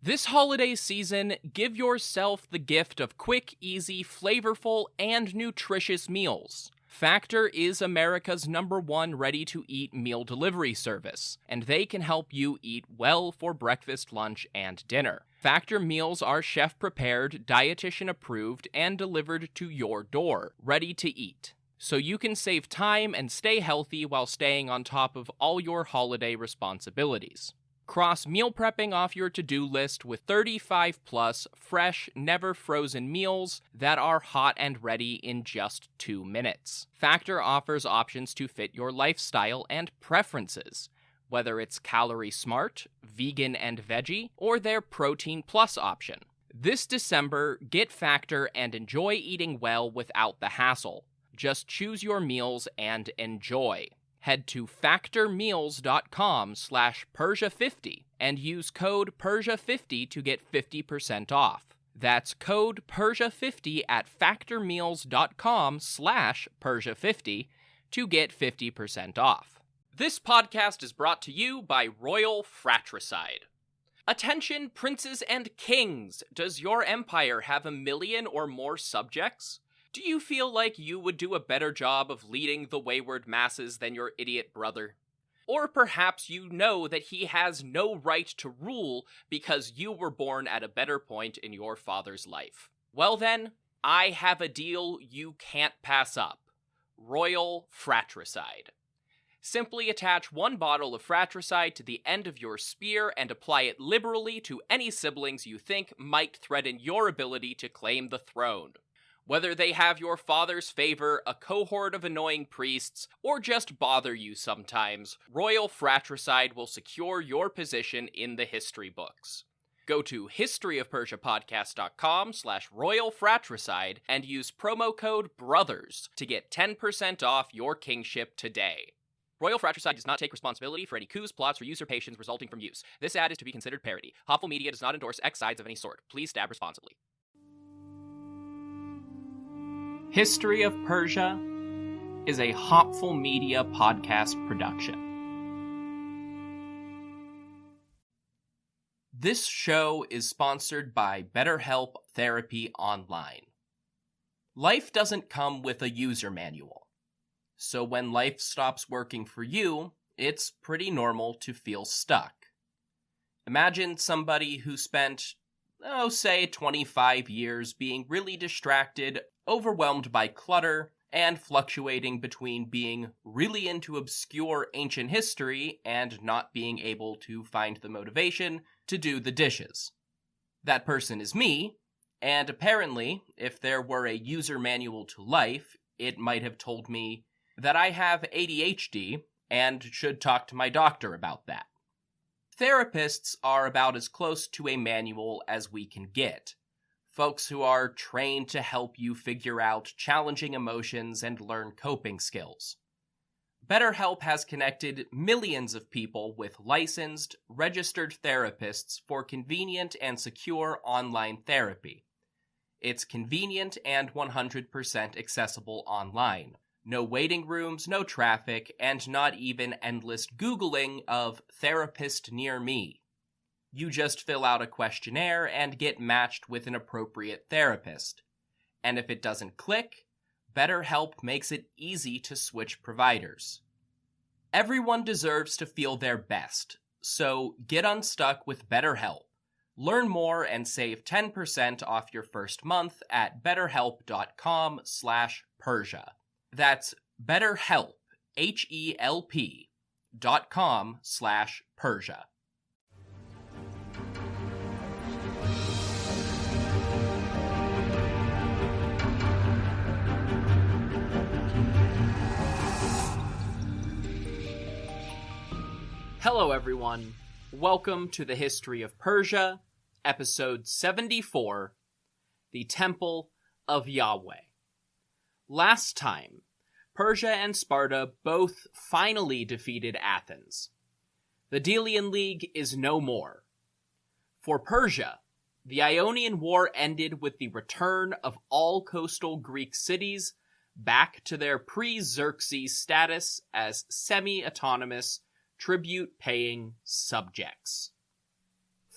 This holiday season, give yourself the gift of quick, easy, flavorful, and nutritious meals. Factor is America's #1 ready-to-eat meal delivery service, and they can help you eat well for breakfast, lunch, and dinner. Factor meals are chef-prepared, dietitian-approved, and delivered to your door, ready to eat. So you can save time and stay healthy while staying on top of all your holiday responsibilities. Cross meal prepping off your to-do list with 35-plus fresh, never-frozen meals that are hot and ready in just 2 minutes. Factor offers options to fit your lifestyle and preferences, whether it's calorie smart, vegan and veggie, or their protein plus option. This December, get Factor and enjoy eating well without the hassle. Just choose your meals and enjoy. Head to factormeals.com/Persia50 and use code Persia50 to get 50% off. That's code Persia50 at factormeals.com/Persia50 to get 50% off. This podcast is brought to you by Royal Fratricide. Attention, princes and kings! Does your empire have 1 million or more subjects? Do you feel like you would do a better job of leading the wayward masses than your idiot brother? Or perhaps you know that he has no right to rule because you were born at a better point in your father's life. Well then, I have a deal you can't pass up. Royal Fratricide. Simply attach 1 bottle of fratricide to the end of your spear and apply it liberally to any siblings you think might threaten your ability to claim the throne. Whether they have your father's favor, a cohort of annoying priests, or just bother you sometimes, Royal Fratricide will secure your position in the history books. Go to historyofpersiapodcast.com/Royal Fratricide and use promo code BROTHERS to get 10% off your kingship today. Royal Fratricide does not take responsibility for any coups, plots, or usurpations resulting from use. This ad is to be considered parody. Hopful Media does not endorse X sides of any sort. Please stab responsibly. History of Persia is a Hopful Media podcast production. This show is sponsored by BetterHelp Therapy Online. Life doesn't come with a user manual, so when life stops working for you, it's pretty normal to feel stuck. Imagine somebody who spent, say 25 years being really distracted, overwhelmed by clutter, and fluctuating between being really into obscure ancient history and not being able to find the motivation to do the dishes. That person is me, and apparently, if there were a user manual to life, it might have told me that I have ADHD and should talk to my doctor about that. Therapists are about as close to a manual as we can get. Folks who are trained to help you figure out challenging emotions and learn coping skills. BetterHelp has connected millions of people with licensed, registered therapists for convenient and secure online therapy. It's convenient and 100% accessible online. No waiting rooms, no traffic, and not even endless Googling of therapist near me. You just fill out a questionnaire and get matched with an appropriate therapist. And if it doesn't click, BetterHelp makes it easy to switch providers. Everyone deserves to feel their best, so get unstuck with BetterHelp. Learn more and save 10% off your first month at betterhelp.com/Persia. That's BetterHelp, HELP.com/Persia. Hello everyone, welcome to the History of Persia, episode 74, the Temple of Yahweh. Last time, Persia and Sparta both finally defeated Athens. The Delian League is no more. For Persia, the Ionian War ended with the return of all coastal Greek cities back to their pre-Xerxes status as semi-autonomous, tribute-paying subjects.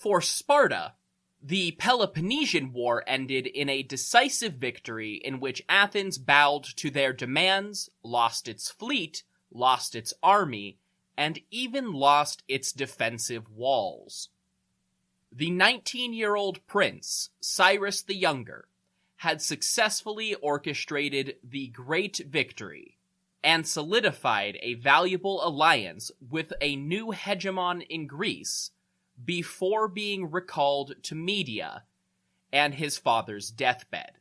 For Sparta, The Peloponnesian War ended in a decisive victory in which Athens bowed to their demands, lost its fleet, lost its army, and even lost its defensive walls. The 19-year-old prince, Cyrus the Younger, had successfully orchestrated the Great Victory and solidified a valuable alliance with a new hegemon in Greece before being recalled to Media and his father's deathbed.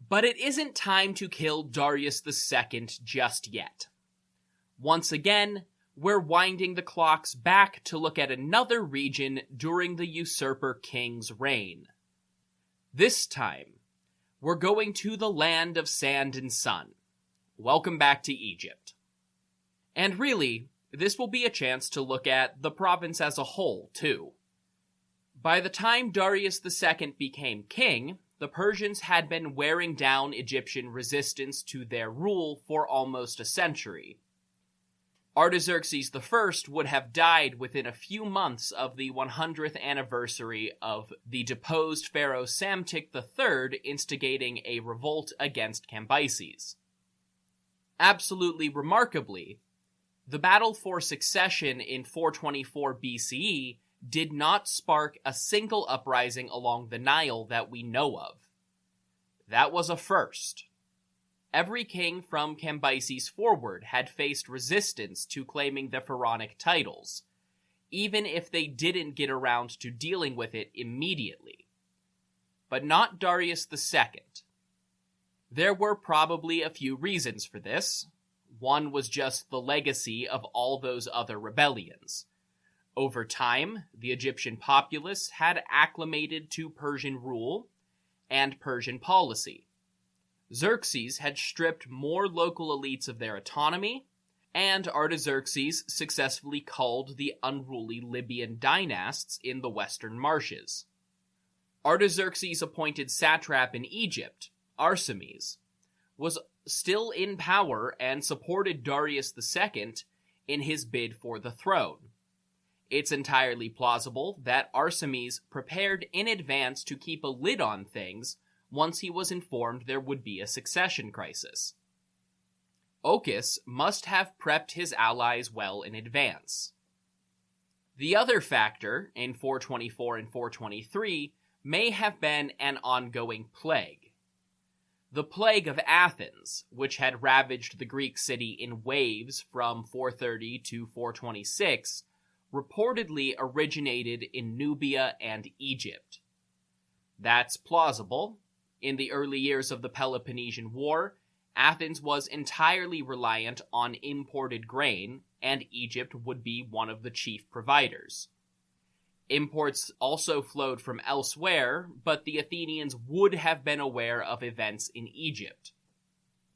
But it isn't time to kill Darius II just yet. Once again, we're winding the clocks back to look at another region during the usurper king's reign. This time, we're going to the land of sand and sun. Welcome back to Egypt. And really, this will be a chance to look at the province as a whole, too. By the time Darius II became king, the Persians had been wearing down Egyptian resistance to their rule for almost a century. Artaxerxes I would have died within a few months of the 100th anniversary of the deposed pharaoh Psamtik III instigating a revolt against Cambyses. Absolutely remarkably, the battle for succession in 424 BCE did not spark a single uprising along the Nile that we know of. That was a first. Every king from Cambyses forward had faced resistance to claiming the pharaonic titles, even if they didn't get around to dealing with it immediately. But not Darius II. There were probably a few reasons for this. One was just the legacy of all those other rebellions. Over time, the Egyptian populace had acclimated to Persian rule and Persian policy. Xerxes had stripped more local elites of their autonomy, and Artaxerxes successfully culled the unruly Libyan dynasts in the western marshes. Artaxerxes' appointed satrap in Egypt, Arsames, was still in power and supported Darius II in his bid for the throne. It's entirely plausible that Arsames prepared in advance to keep a lid on things once he was informed there would be a succession crisis. Ochus must have prepped his allies well in advance. The other factor, in 424 and 423, may have been an ongoing plague. The Plague of Athens, which had ravaged the Greek city in waves from 430 to 426, reportedly originated in Nubia and Egypt. That's plausible. In the early years of the Peloponnesian War, Athens was entirely reliant on imported grain, and Egypt would be one of the chief providers. Imports also flowed from elsewhere, but the Athenians would have been aware of events in Egypt.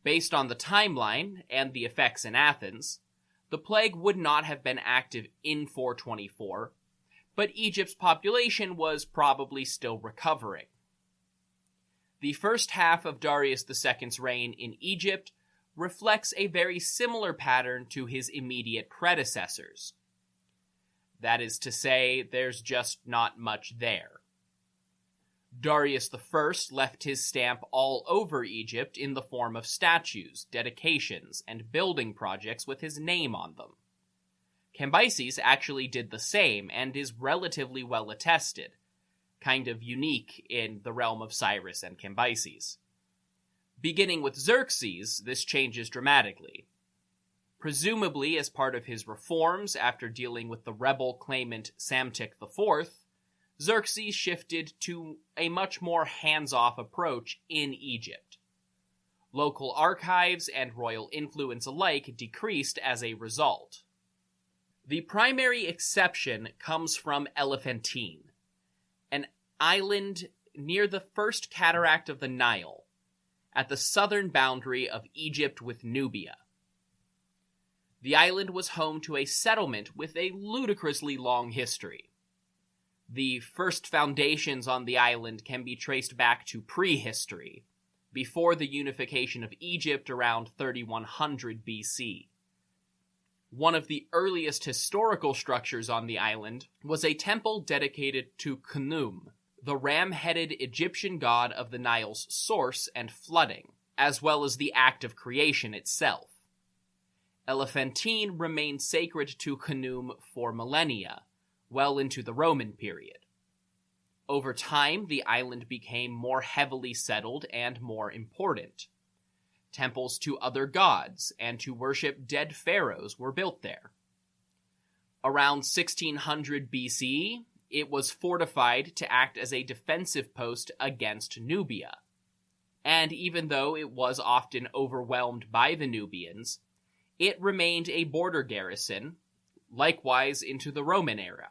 Based on the timeline and the effects in Athens, the plague would not have been active in 424, but Egypt's population was probably still recovering. The first half of Darius II's reign in Egypt reflects a very similar pattern to his immediate predecessors. That is to say, there's just not much there. Darius I left his stamp all over Egypt in the form of statues, dedications, and building projects with his name on them. Cambyses actually did the same and is relatively well attested, kind of unique in the realm of Cyrus and Cambyses. Beginning with Xerxes, this changes dramatically. Presumably as part of his reforms after dealing with the rebel claimant Psamtik IV, Xerxes shifted to a much more hands-off approach in Egypt. Local archives and royal influence alike decreased as a result. The primary exception comes from Elephantine, an island near the first cataract of the Nile, at the southern boundary of Egypt with Nubia. The island was home to a settlement with a ludicrously long history. The first foundations on the island can be traced back to prehistory, before the unification of Egypt around 3100 BC. One of the earliest historical structures on the island was a temple dedicated to Khnum, the ram-headed Egyptian god of the Nile's source and flooding, as well as the act of creation itself. Elephantine remained sacred to Khnum for millennia, well into the Roman period. Over time, the island became more heavily settled and more important. Temples to other gods and to worship dead pharaohs were built there. Around 1600 BCE, it was fortified to act as a defensive post against Nubia. And even though it was often overwhelmed by the Nubians, it remained a border garrison, likewise into the Roman era.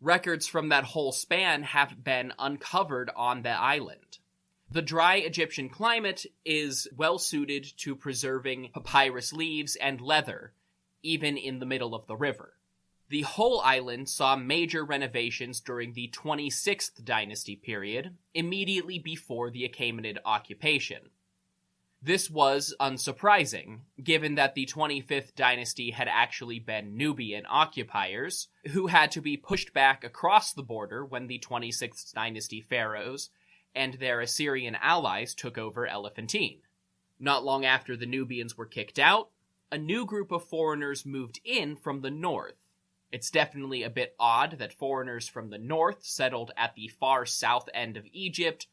Records from that whole span have been uncovered on the island. The dry Egyptian climate is well suited to preserving papyrus leaves and leather, even in the middle of the river. The whole island saw major renovations during the 26th dynasty period, immediately before the Achaemenid occupation. This was unsurprising, given that the 25th dynasty had actually been Nubian occupiers, who had to be pushed back across the border when the 26th dynasty pharaohs and their Assyrian allies took over Elephantine. Not long after the Nubians were kicked out, a new group of foreigners moved in from the north. It's definitely a bit odd that foreigners from the north settled at the far south end of Egypt,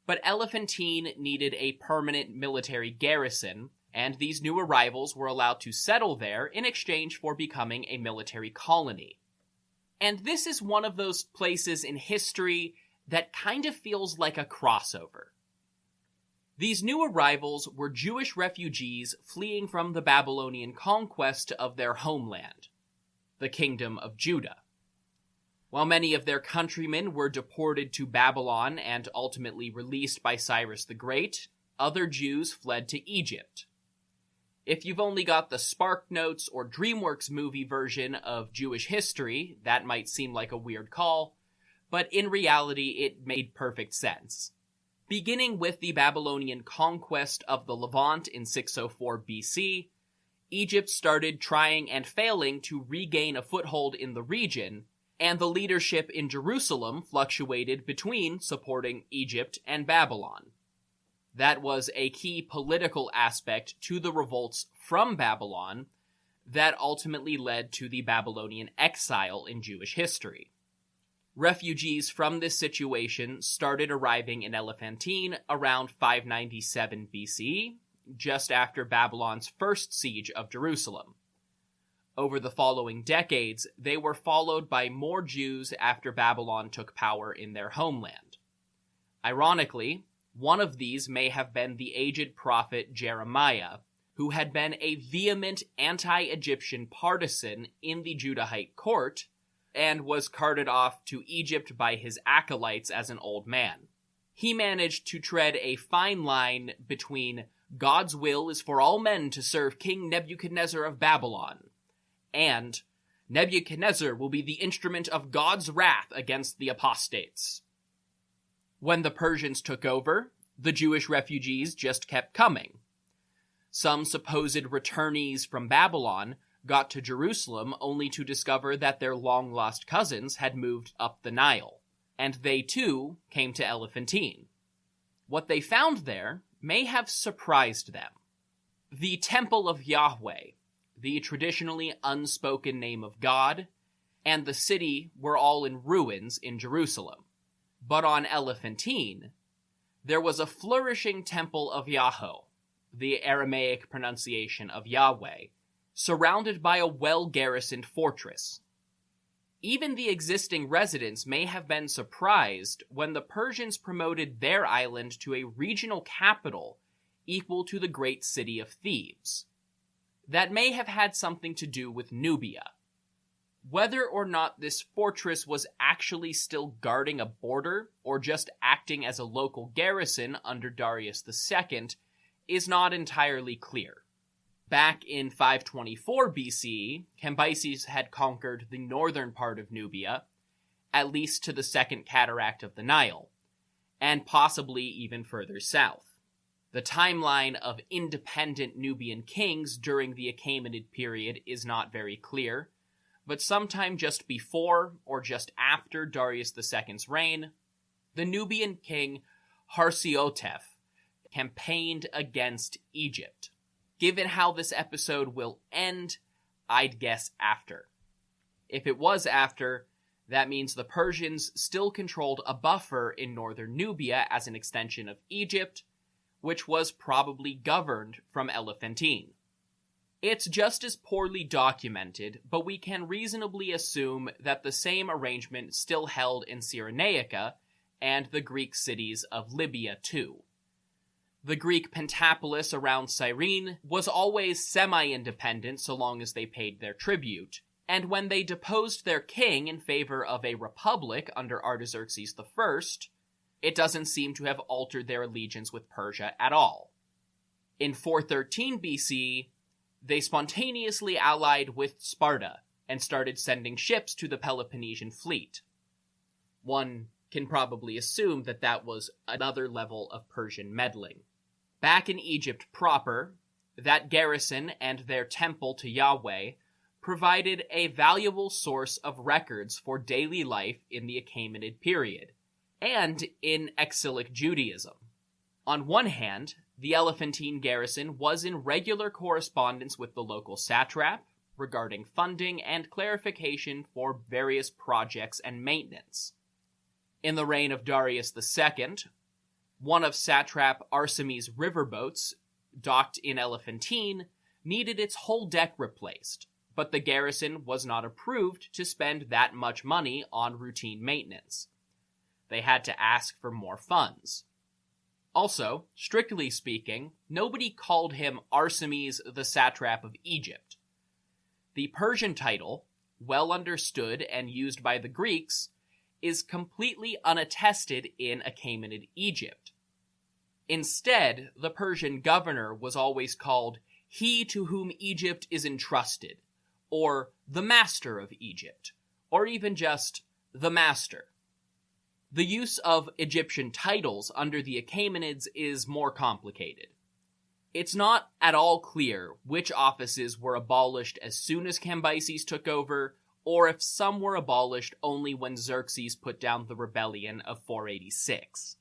but Elephantine needed a permanent military garrison, and these new arrivals were allowed to settle there in exchange for becoming a military colony. And this is one of those places in history that kind of feels like a crossover. These new arrivals were Jewish refugees fleeing from the Babylonian conquest of their homeland, the Kingdom of Judah. While many of their countrymen were deported to Babylon and ultimately released by Cyrus the Great, other Jews fled to Egypt. If you've only got the SparkNotes or DreamWorks movie version of Jewish history, that might seem like a weird call, but in reality it made perfect sense. Beginning with the Babylonian conquest of the Levant in 604 BC, Egypt started trying and failing to regain a foothold in the region, and the leadership in Jerusalem fluctuated between supporting Egypt and Babylon. That was a key political aspect to the revolts from Babylon that ultimately led to the Babylonian exile in Jewish history. Refugees from this situation started arriving in Elephantine around 597 BC, just after Babylon's first siege of Jerusalem. Over the following decades, they were followed by more Jews after Babylon took power in their homeland. Ironically, one of these may have been the aged prophet Jeremiah, who had been a vehement anti-Egyptian partisan in the Judahite court, and was carted off to Egypt by his acolytes as an old man. He managed to tread a fine line between God's will is for all men to serve King Nebuchadnezzar of Babylon, and Nebuchadnezzar will be the instrument of God's wrath against the apostates. When the Persians took over, the Jewish refugees just kept coming. Some supposed returnees from Babylon got to Jerusalem only to discover that their long-lost cousins had moved up the Nile, and they too came to Elephantine. What they found there may have surprised them. The Temple of Yahweh, the traditionally unspoken name of God, and the city were all in ruins in Jerusalem. But on Elephantine, there was a flourishing Temple of Yahweh, the Aramaic pronunciation of Yahweh, surrounded by a well-garrisoned fortress. Even the existing residents may have been surprised when the Persians promoted their island to a regional capital equal to the great city of Thebes. That may have had something to do with Nubia. Whether or not this fortress was actually still guarding a border or just acting as a local garrison under Darius II is not entirely clear. Back in 524 BC, Cambyses had conquered the northern part of Nubia, at least to the second cataract of the Nile, and possibly even further south. The timeline of independent Nubian kings during the Achaemenid period is not very clear, but sometime just before or just after Darius II's reign, the Nubian king Harsiotef campaigned against Egypt. Given how this episode will end, I'd guess after. If it was after, that means the Persians still controlled a buffer in northern Nubia as an extension of Egypt, which was probably governed from Elephantine. It's just as poorly documented, but we can reasonably assume that the same arrangement still held in Cyrenaica and the Greek cities of Libya too. The Greek Pentapolis around Cyrene was always semi-independent so long as they paid their tribute, and when they deposed their king in favor of a republic under Artaxerxes I, it doesn't seem to have altered their allegiance with Persia at all. In 413 BC, they spontaneously allied with Sparta and started sending ships to the Peloponnesian fleet. One can probably assume that that was another level of Persian meddling. Back in Egypt proper, that garrison and their temple to Yahweh provided a valuable source of records for daily life in the Achaemenid period, and in exilic Judaism. On one hand, the Elephantine garrison was in regular correspondence with the local satrap regarding funding and clarification for various projects and maintenance. In the reign of Darius II, one of satrap Arsames' riverboats, docked in Elephantine, needed its whole deck replaced, but the garrison was not approved to spend that much money on routine maintenance. They had to ask for more funds. Also, strictly speaking, nobody called him Arsames the satrap of Egypt. The Persian title, well understood and used by the Greeks, is completely unattested in Achaemenid Egypt. Instead, the Persian governor was always called he to whom Egypt is entrusted, or the master of Egypt, or even just the master. The use of Egyptian titles under the Achaemenids is more complicated. It's not at all clear which offices were abolished as soon as Cambyses took over, or if some were abolished only when Xerxes put down the rebellion of 486.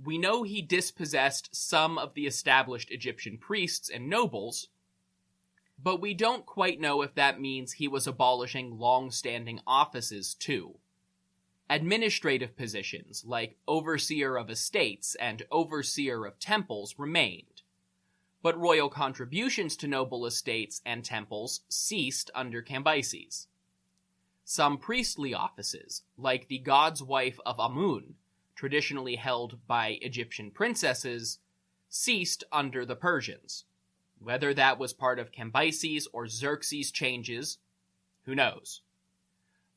We know he dispossessed some of the established Egyptian priests and nobles, but we don't quite know if that means he was abolishing long-standing offices too. Administrative positions, like overseer of estates and overseer of temples, remained, but royal contributions to noble estates and temples ceased under Cambyses. Some priestly offices, like the god's wife of Amun, traditionally held by Egyptian princesses, ceased under the Persians. Whether that was part of Cambyses or Xerxes' changes, who knows?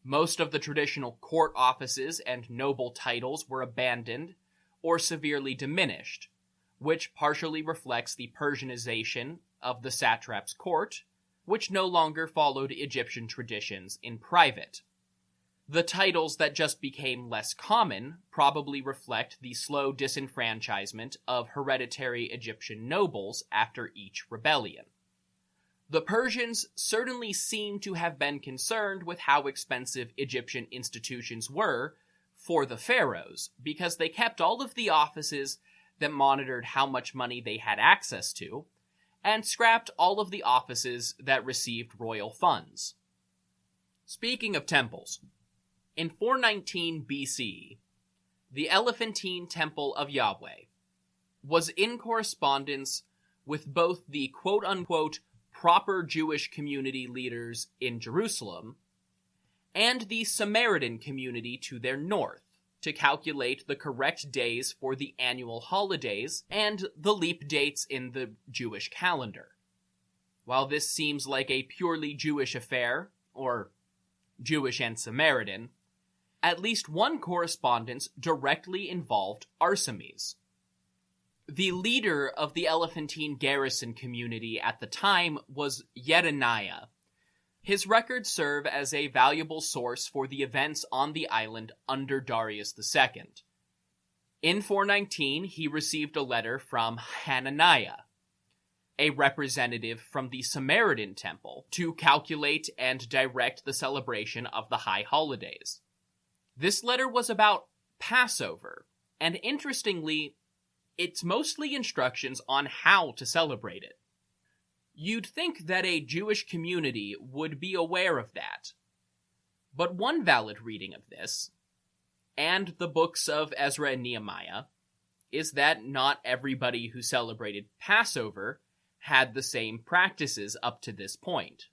Most of the traditional court offices and noble titles were abandoned or severely diminished, which partially reflects the Persianization of the satrap's court, which no longer followed Egyptian traditions in private. The titles that just became less common probably reflect the slow disenfranchisement of hereditary Egyptian nobles after each rebellion. The Persians certainly seem to have been concerned with how expensive Egyptian institutions were for the pharaohs, because they kept all of the offices that monitored how much money they had access to, and scrapped all of the offices that received royal funds. Speaking of temples, in 419 BC, the Elephantine Temple of Yahweh was in correspondence with both the quote-unquote proper Jewish community leaders in Jerusalem and the Samaritan community to their north to calculate the correct days for the annual holidays and the leap dates in the Jewish calendar. While this seems like a purely Jewish affair, or Jewish and Samaritan, at least one correspondence directly involved Arsames. The leader of the Elephantine garrison community at the time was Yeraniah. His records serve as a valuable source for the events on the island under Darius II. In 419, he received a letter from Hananiah. a representative from the Samaritan temple to calculate and direct the celebration of the high holidays. This letter was about Passover, and interestingly, it's mostly instructions on how to celebrate it. You'd think that a Jewish community would be aware of that. But one valid reading of this, and the books of Ezra and Nehemiah, is that not everybody who celebrated Passover had the same practices up to this point.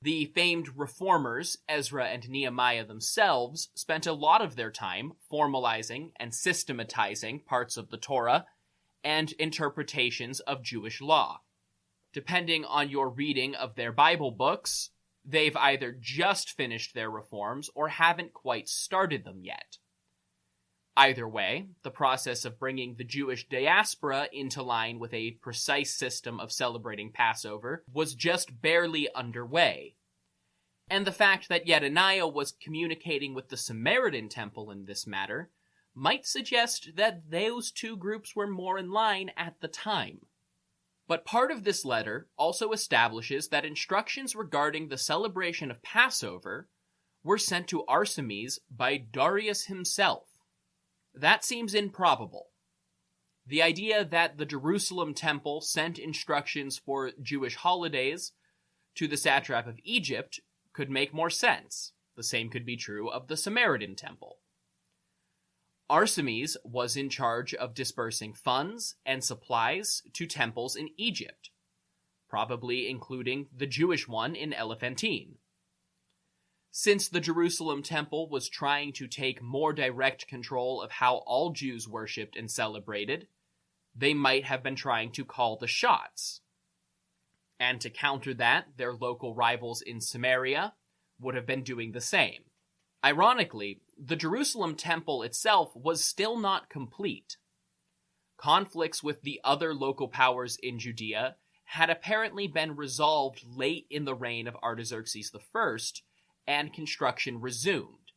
The famed reformers, Ezra and Nehemiah themselves, spent a lot of their time formalizing and systematizing parts of the Torah and interpretations of Jewish law. Depending on your reading of their Bible books, they've either just finished their reforms or haven't quite started them yet. Either way, the process of bringing the Jewish diaspora into line with a precise system of celebrating Passover was just barely underway. And the fact that Yedoniah was communicating with the Samaritan temple in this matter might suggest that those two groups were more in line at the time. But part of this letter also establishes that instructions regarding the celebration of Passover were sent to Arsames by Darius himself. That seems improbable. The idea that the Jerusalem temple sent instructions for Jewish holidays to the satrap of Egypt could make more sense. The same could be true of the Samaritan temple. Arsames was in charge of dispersing funds and supplies to temples in Egypt, probably including the Jewish one in Elephantine. Since the Jerusalem temple was trying to take more direct control of how all Jews worshipped and celebrated, they might have been trying to call the shots. And to counter that, their local rivals in Samaria would have been doing the same. Ironically, the Jerusalem temple itself was still not complete. Conflicts with the other local powers in Judea had apparently been resolved late in the reign of Artaxerxes I, and construction resumed.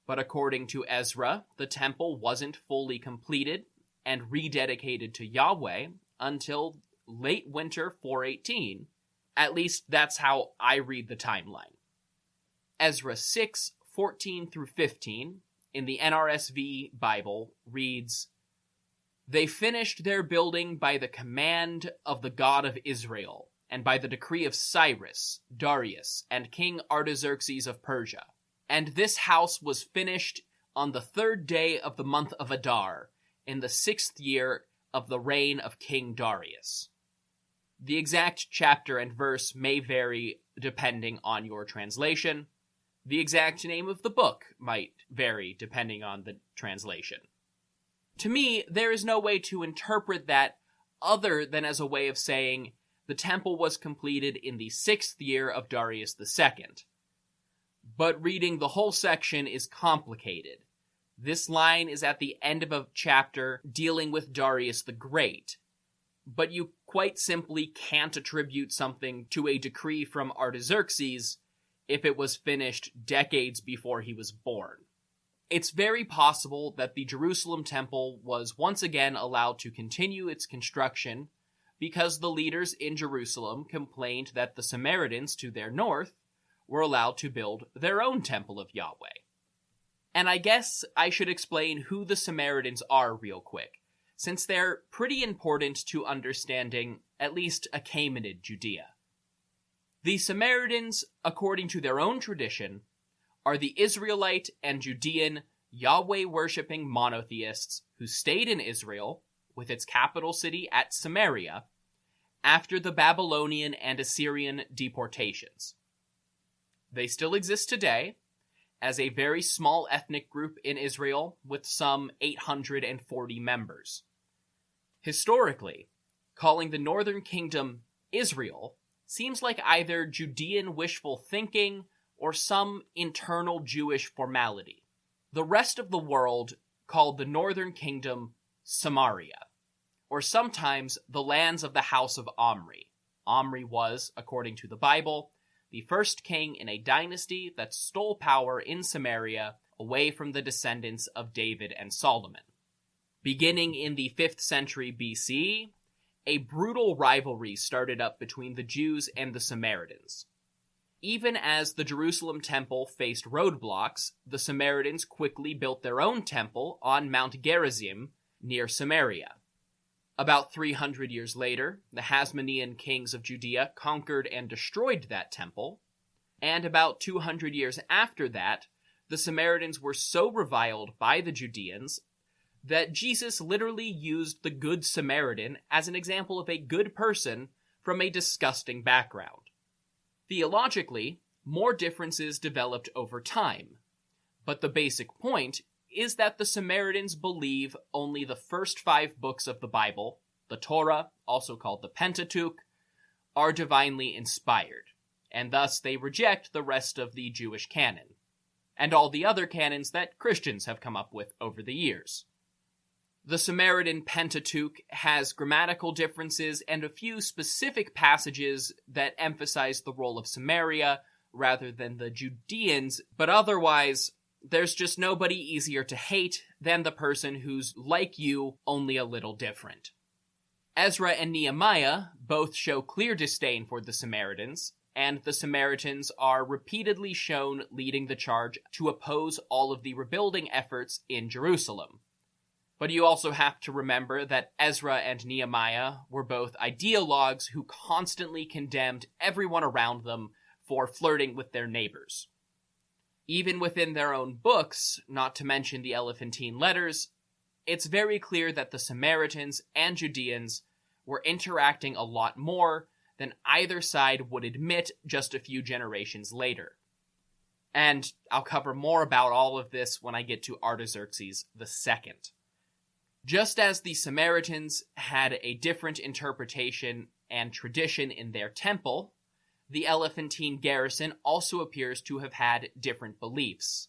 But according to Ezra, the temple wasn't fully completed and rededicated to Yahweh until late winter 418. At least that's how I read the timeline. Ezra 6:14 through 15 in the NRSV Bible reads, "They finished their building by the command of the God of Israel, and by the decree of Cyrus, Darius, and King Artaxerxes of Persia. And this house was finished on the 3rd day of the month of Adar, in the 6th year of the reign of King Darius." The exact chapter and verse may vary depending on your translation. The exact name of the book might vary depending on the translation. To me, there is no way to interpret that other than as a way of saying the temple was completed in the 6th year of Darius II. But reading the whole section is complicated. This line is at the end of a chapter dealing with Darius the Great, but you quite simply can't attribute something to a decree from Artaxerxes if it was finished decades before he was born. It's very possible that the Jerusalem temple was once again allowed to continue its construction because the leaders in Jerusalem complained that the Samaritans to their north were allowed to build their own Temple of Yahweh. And I guess I should explain who the Samaritans are real quick, since they're pretty important to understanding at least Achaemenid Judea. The Samaritans, according to their own tradition, are the Israelite and Judean Yahweh-worshipping monotheists who stayed in Israel, with its capital city at Samaria, after the Babylonian and Assyrian deportations. They still exist today as a very small ethnic group in Israel with some 840 members. Historically, calling the northern kingdom Israel seems like either Judean wishful thinking or some internal Jewish formality. The rest of the world called the northern kingdom Samaria, or sometimes the lands of the house of Omri. Omri was, according to the Bible, the first king in a dynasty that stole power in Samaria away from the descendants of David and Solomon. Beginning in the 5th century BC, a brutal rivalry started up between the Jews and the Samaritans. Even as the Jerusalem temple faced roadblocks, the Samaritans quickly built their own temple on Mount Gerizim near Samaria. About 300 years later, the Hasmonean kings of Judea conquered and destroyed that temple, and about 200 years after that, the Samaritans were so reviled by the Judeans that Jesus literally used the Good Samaritan as an example of a good person from a disgusting background. Theologically, more differences developed over time, but the basic point is that the Samaritans believe only the first 5 books of the Bible, the Torah, also called the Pentateuch, are divinely inspired, and thus they reject the rest of the Jewish canon, and all the other canons that Christians have come up with over the years. The Samaritan Pentateuch has grammatical differences and a few specific passages that emphasize the role of Samaria rather than the Judeans, but otherwise, there's just nobody easier to hate than the person who's like you, only a little different. Ezra and Nehemiah both show clear disdain for the Samaritans, and the Samaritans are repeatedly shown leading the charge to oppose all of the rebuilding efforts in Jerusalem. But you also have to remember that Ezra and Nehemiah were both ideologues who constantly condemned everyone around them for flirting with their neighbors. Even within their own books, not to mention the Elephantine letters, it's very clear that the Samaritans and Judeans were interacting a lot more than either side would admit just a few generations later. And I'll cover more about all of this when I get to Artaxerxes II. Just as the Samaritans had a different interpretation and tradition in their temple, the Elephantine garrison also appears to have had different beliefs.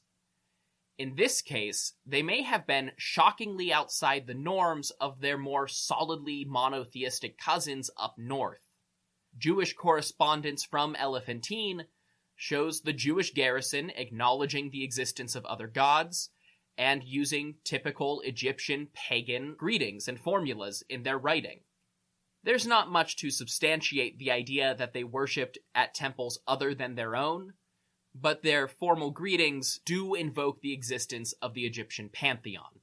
In this case, they may have been shockingly outside the norms of their more solidly monotheistic cousins up north. Jewish correspondence from Elephantine shows the Jewish garrison acknowledging the existence of other gods, and using typical Egyptian pagan greetings and formulas in their writing. There's not much to substantiate the idea that they worshipped at temples other than their own, but their formal greetings do invoke the existence of the Egyptian pantheon.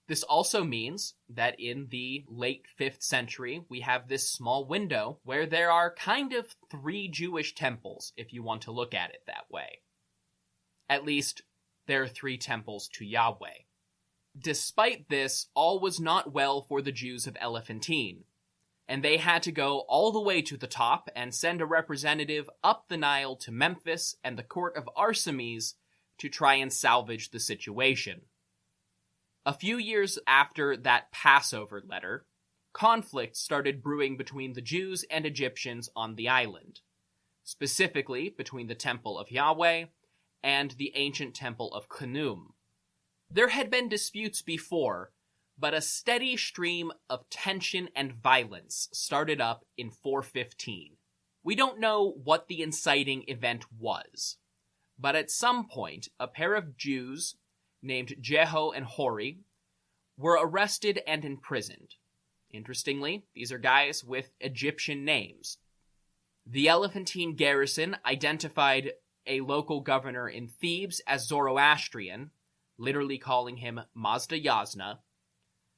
This also means that in the late 5th century, we have this small window where there are kind of 3 Jewish temples, if you want to look at it that way. At least, there are 3 temples to Yahweh. Despite this, all was not well for the Jews of Elephantine, and they had to go all the way to the top and send a representative up the Nile to Memphis and the court of Arsames to try and salvage the situation. A few years after that Passover letter, conflict started brewing between the Jews and Egyptians on the island, specifically between the Temple of Yahweh and the ancient Temple of Khnum. There had been disputes before, but a steady stream of tension and violence started up in 415. We don't know what the inciting event was, but at some point, a pair of Jews named Jeho and Hori were arrested and imprisoned. Interestingly, these are guys with Egyptian names. The Elephantine garrison identified a local governor in Thebes as Zoroastrian, literally calling him Mazda Yazna.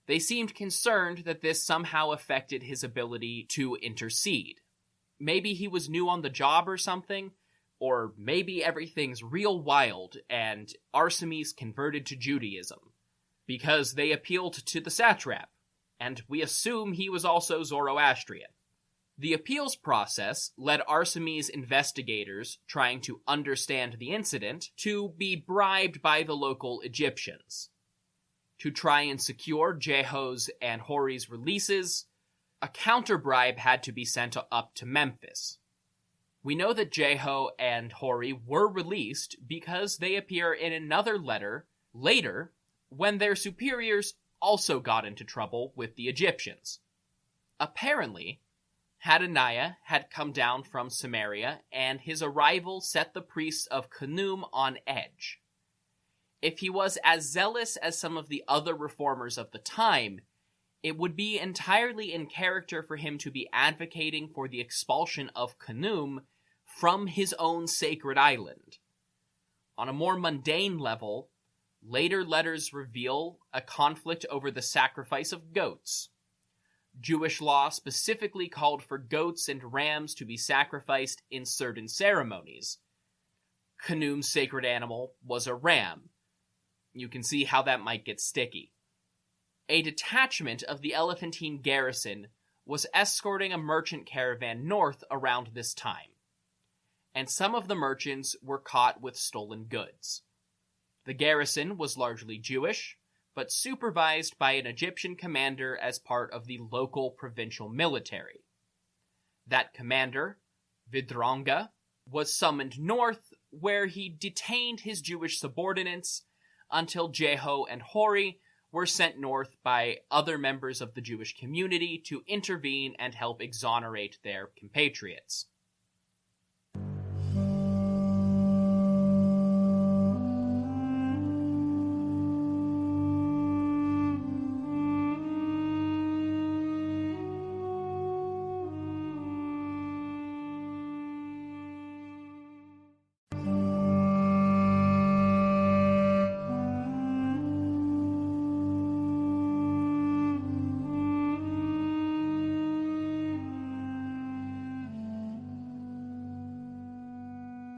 They seemed concerned that this somehow affected his ability to intercede. Maybe he was new on the job or something, or maybe everything's real wild and Arsames converted to Judaism, because they appealed to the satrap, and we assume he was also Zoroastrian. The appeals process led Arsames investigators trying to understand the incident to be bribed by the local Egyptians. To try and secure Jeho's and Hori's releases, a counter-bribe had to be sent up to Memphis. We know that Jeho and Hori were released because they appear in another letter later when their superiors also got into trouble with the Egyptians. Apparently, Hananiah had come down from Samaria, and his arrival set the priests of Khnum on edge. If he was as zealous as some of the other reformers of the time, it would be entirely in character for him to be advocating for the expulsion of Khnum from his own sacred island. On a more mundane level, later letters reveal a conflict over the sacrifice of goats. Jewish law specifically called for goats and rams to be sacrificed in certain ceremonies. Khnum's sacred animal was a ram. You can see how that might get sticky. A detachment of the Elephantine garrison was escorting a merchant caravan north around this time, and some of the merchants were caught with stolen goods. The garrison was largely Jewish, but supervised by an Egyptian commander as part of the local provincial military. That commander, Vidronga, was summoned north, where he detained his Jewish subordinates until Jeho and Hori were sent north by other members of the Jewish community to intervene and help exonerate their compatriots.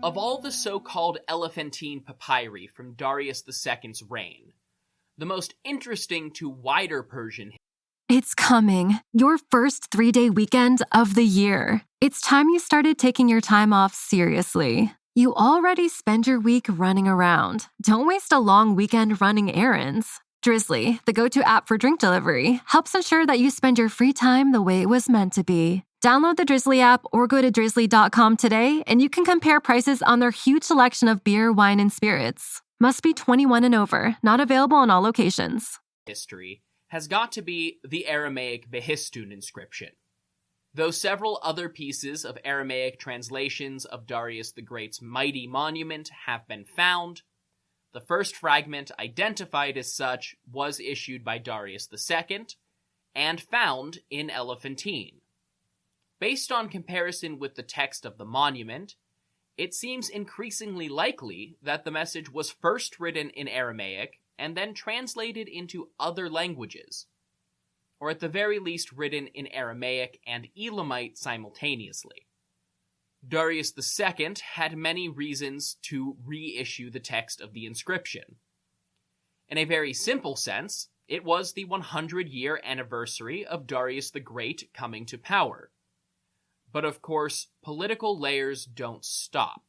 Of all the so-called Elephantine papyri from Darius II's reign, the most interesting to wider Persian... It's coming. Your first 3-day weekend of the year. It's time you started taking your time off seriously. You already spend your week running around. Don't waste a long weekend running errands. Drizzly, the go-to app for drink delivery, helps ensure that you spend your free time the way it was meant to be. Download the Drizzly app or go to drizzly.com today, and you can compare prices on their huge selection of beer, wine, and spirits. Must be 21 and over. Not available in all locations. History has got to be the Aramaic Behistun inscription. Though several other pieces of Aramaic translations of Darius the Great's mighty monument have been found, the first fragment identified as such was issued by Darius II and found in Elephantine. Based on comparison with the text of the monument, it seems increasingly likely that the message was first written in Aramaic and then translated into other languages, or at the very least written in Aramaic and Elamite simultaneously. Darius II had many reasons to reissue the text of the inscription. In a very simple sense, it was the 100-year anniversary of Darius the Great coming to power. But of course, political layers don't stop.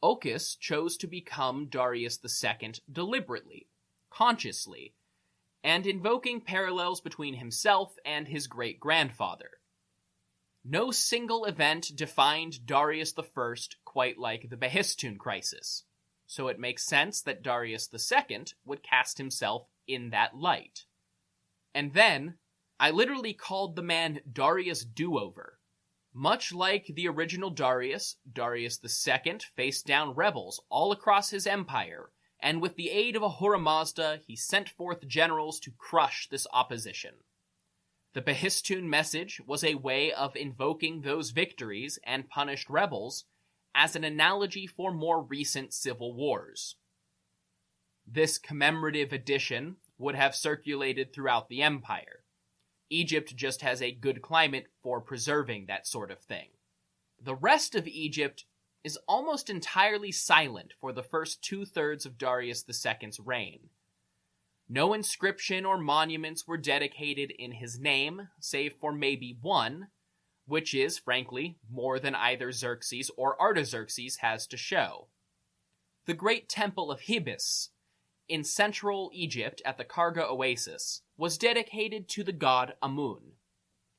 Ochus chose to become Darius II deliberately, consciously, and invoking parallels between himself and his great-grandfather. No single event defined Darius I quite like the Behistun crisis, so it makes sense that Darius II would cast himself in that light. And then, I literally called the man Darius Do-Over. Much like the original Darius, Darius II faced down rebels all across his empire, and with the aid of Ahura Mazda, he sent forth generals to crush this opposition. The Behistun message was a way of invoking those victories and punished rebels as an analogy for more recent civil wars. This commemorative edition would have circulated throughout the empire. Egypt just has a good climate for preserving that sort of thing. The rest of Egypt is almost entirely silent for the first 2/3 of Darius II's reign. No inscription or monuments were dedicated in his name, save for maybe one, which is, frankly, more than either Xerxes or Artaxerxes has to show. The great Temple of Hibis, in central Egypt at the Karga Oasis, was dedicated to the god Amun.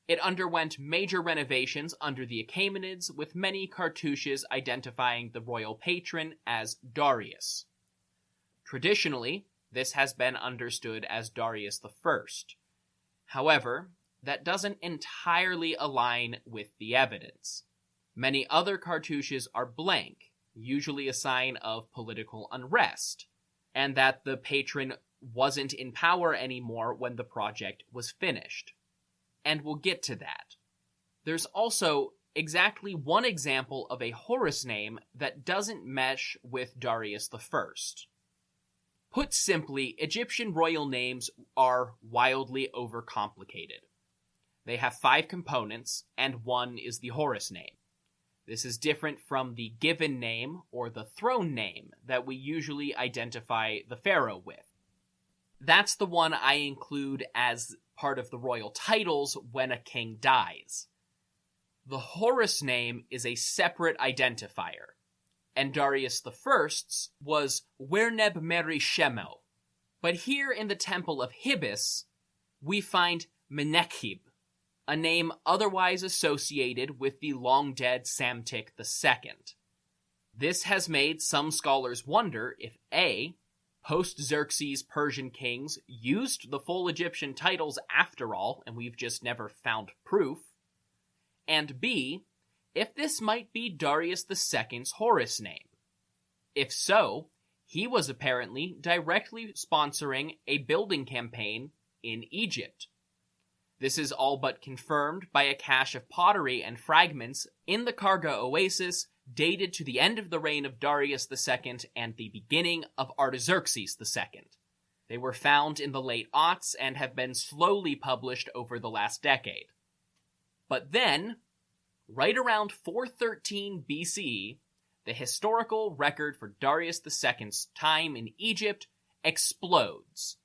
It underwent major renovations under the Achaemenids, with many cartouches identifying the royal patron as Darius. Traditionally, this has been understood as Darius I. However, that doesn't entirely align with the evidence. Many other cartouches are blank, usually a sign of political unrest, and that the patron wasn't in power anymore when the project was finished. And we'll get to that. There's also exactly one example of a Horus name that doesn't mesh with Darius I. Put simply, Egyptian royal names are wildly overcomplicated. They have 5 components, and one is the Horus name. This is different from the given name or the throne name that we usually identify the pharaoh with. That's the one I include as part of the royal titles when a king dies. The Horus name is a separate identifier, and Darius I's was Werneb Meri Shemo. But here in the Temple of Hibis, we find Menekhib, a name otherwise associated with the long-dead Psamtik II. This has made some scholars wonder if A, post-Xerxes Persian kings used the full Egyptian titles after all, and we've just never found proof, and B, if this might be Darius II's Horus name. If so, he was apparently directly sponsoring a building campaign in Egypt. This is all but confirmed by a cache of pottery and fragments in the Karga Oasis dated to the end of the reign of Darius II and the beginning of Artaxerxes II. They were found in the late aughts and have been slowly published over the last decade. But then, right around 413 BCE, the historical record for Darius II's time in Egypt explodes.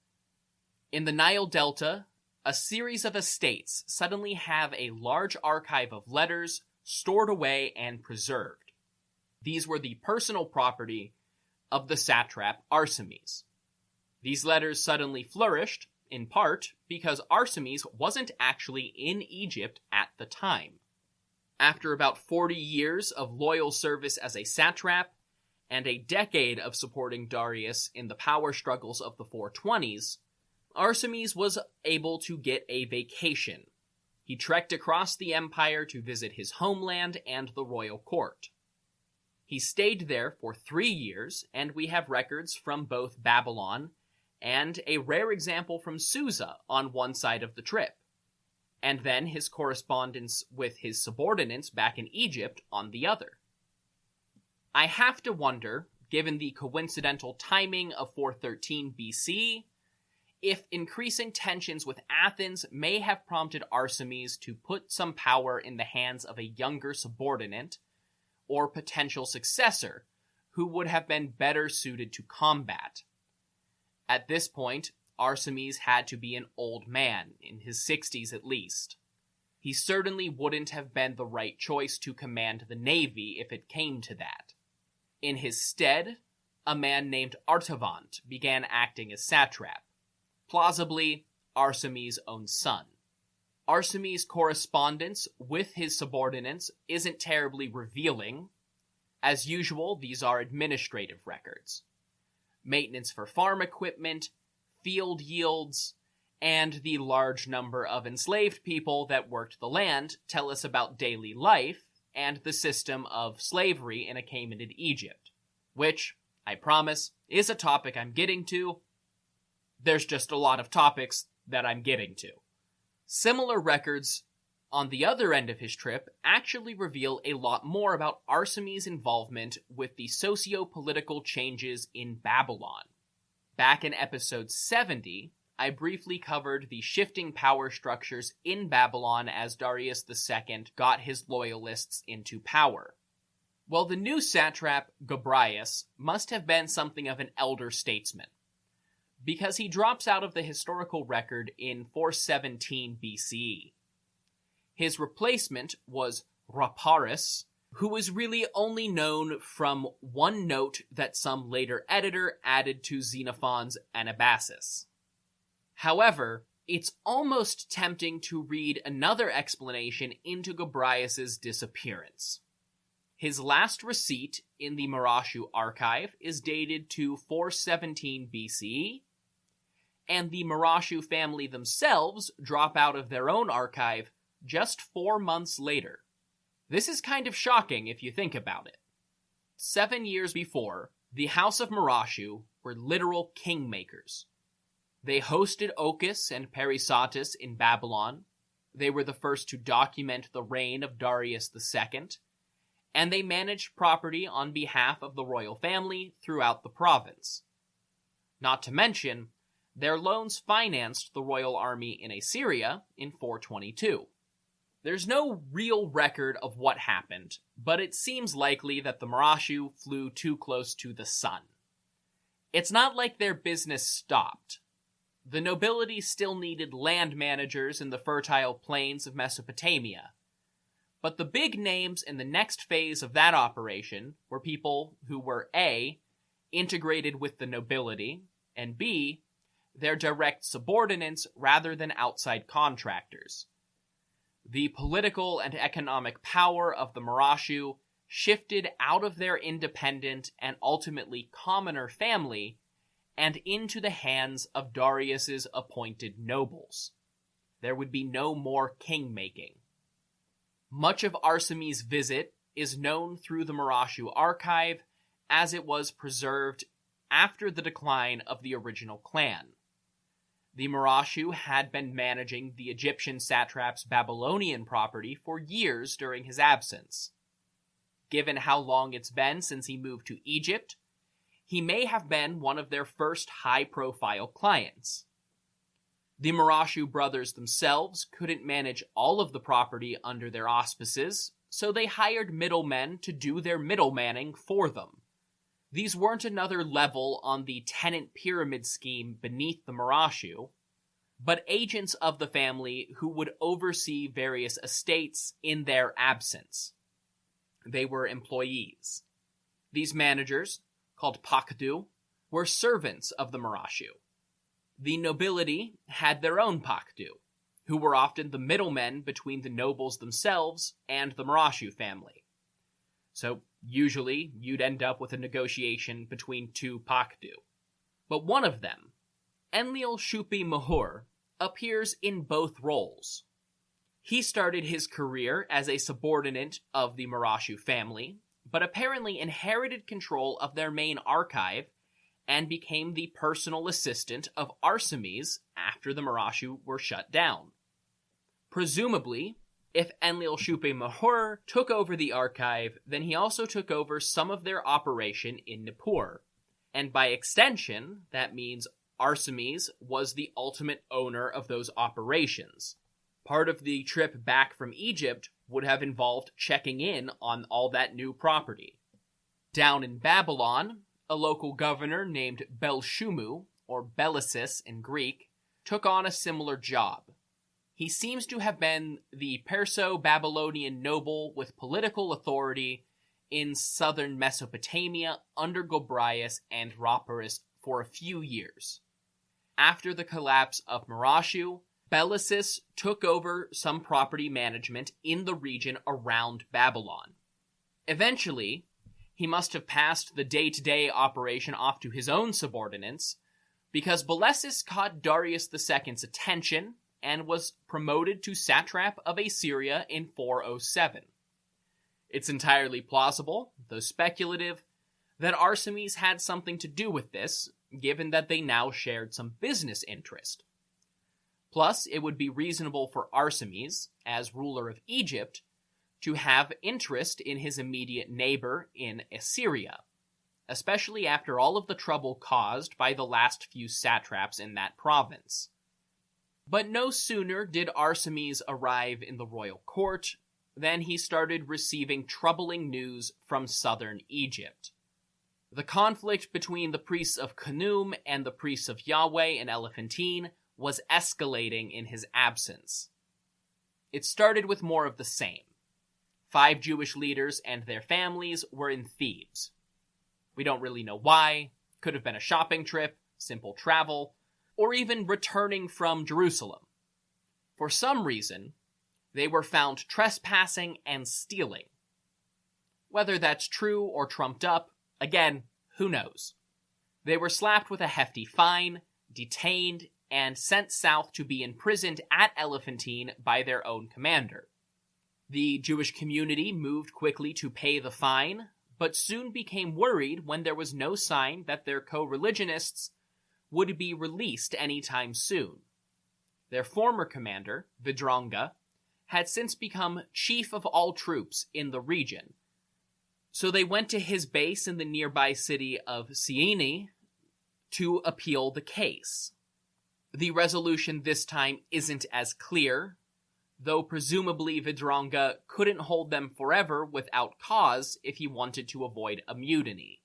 In the Nile Delta, a series of estates suddenly have a large archive of letters stored away and preserved. These were the personal property of the satrap Arsames. These letters suddenly flourished, in part because Arsames wasn't actually in Egypt at the time. After about 40 years of loyal service as a satrap, and a decade of supporting Darius in the power struggles of the 420s, Arsames was able to get a vacation. He trekked across the empire to visit his homeland and the royal court. He stayed there for 3 years, and we have records from both Babylon and a rare example from Susa on one side of the trip, and then his correspondence with his subordinates back in Egypt on the other. I have to wonder, given the coincidental timing of 413 BC, if increasing tensions with Athens may have prompted Arsames to put some power in the hands of a younger subordinate or potential successor who would have been better suited to combat. At this point, Arsames had to be an old man, in his 60s at least. He certainly wouldn't have been the right choice to command the navy if it came to that. In his stead, a man named Artavant began acting as satrap, plausibly Arsames' own son. Arsames' correspondence with his subordinates isn't terribly revealing. As usual, these are administrative records. Maintenance for farm equipment, field yields, and the large number of enslaved people that worked the land tell us about daily life and the system of slavery in Achaemenid Egypt, which, I promise, is a topic I'm getting to. There's just a lot of topics that I'm getting to. Similar records on the other end of his trip actually reveal a lot more about Arsames' involvement with the socio-political changes in Babylon. Back in episode 70, I briefly covered the shifting power structures in Babylon as Darius II got his loyalists into power. Well, the new satrap, Gobryas, must have been something of an elder statesman, because he drops out of the historical record in 417 BCE. His replacement was Raparis, who was really only known from one note that some later editor added to Xenophon's Anabasis. However, it's almost tempting to read another explanation into Gobryas' disappearance. His last receipt in the Marashu archive is dated to 417 BCE, and the Marashu family themselves drop out of their own archive just 4 months later. This is kind of shocking if you think about it. 7 years before, the House of Marashu were literal kingmakers. They hosted Ochus and Parysatis in Babylon. They were the first to document the reign of Darius II, and they managed property on behalf of the royal family throughout the province. Not to mention, their loans financed the royal army in Assyria in 422. There's no real record of what happened, but it seems likely that the Marashu flew too close to the sun. It's not like their business stopped. The nobility still needed land managers in the fertile plains of Mesopotamia. But the big names in the next phase of that operation were people who were A, integrated with the nobility, and B, their direct subordinates rather than outside contractors. The political and economic power of the Marashu shifted out of their independent and ultimately commoner family and into the hands of Darius's appointed nobles. There would be no more king-making. Much of Arsames' visit is known through the Marashu archive, as it was preserved after the decline of the original clan. The Marashu had been managing the Egyptian satrap's Babylonian property for years during his absence. Given how long it's been since he moved to Egypt, he may have been one of their first high-profile clients. The Marashu brothers themselves couldn't manage all of the property under their auspices, so they hired middlemen to do their middlemaning for them. These weren't another level on the tenant pyramid scheme beneath the Marashu, but agents of the family who would oversee various estates in their absence. They were employees. These managers, called Pakdu, were servants of the Marashu. The nobility had their own Pakdu, who were often the middlemen between the nobles themselves and the Marashu family. So usually you'd end up with a negotiation between two Pakdu. But one of them, Enlil-shupi-Mahur, appears in both roles. He started his career as a subordinate of the Marashu family, but apparently inherited control of their main archive and became the personal assistant of Arsames after the Marashu were shut down. Presumably, if Enlil-shupi-Mahur took over the archive, then he also took over some of their operation in Nippur, and by extension, that means Arsames was the ultimate owner of those operations. Part of the trip back from Egypt would have involved checking in on all that new property. Down in Babylon, a local governor named Belshumu, or Bellicis in Greek, took on a similar job. He seems to have been the Perso-Babylonian noble with political authority in southern Mesopotamia under Gobryas and Roporus for a few years. After the collapse of Marashu, Bellicis took over some property management in the region around Babylon. Eventually, he must have passed the day-to-day operation off to his own subordinates, because Bellicis caught Darius II's attention and was promoted to satrap of Assyria in 407. It's entirely plausible, though speculative, that Arsames had something to do with this, given that they now shared some business interest. Plus, it would be reasonable for Arsames, as ruler of Egypt, to have interest in his immediate neighbor in Assyria, especially after all of the trouble caused by the last few satraps in that province. But no sooner did Arsames arrive in the royal court than he started receiving troubling news from southern Egypt. The conflict between the priests of Khnum and the priests of Yahweh in Elephantine was escalating in his absence. It started with more of the same. 5 Jewish leaders and their families were in Thebes. We don't really know why. Could have been a shopping trip, simple travel, or even returning from Jerusalem. For some reason, they were found trespassing and stealing. Whether that's true or trumped up, again, who knows? They were slapped with a hefty fine, detained, and sent south to be imprisoned at Elephantine by their own commander. The Jewish community moved quickly to pay the fine, but soon became worried when there was no sign that their co-religionists would be released anytime soon. Their former commander, Vidranga, had since become chief of all troops in the region, so they went to his base in the nearby city of Syene to appeal the case. The resolution this time isn't as clear, though presumably Vidranga couldn't hold them forever without cause if he wanted to avoid a mutiny.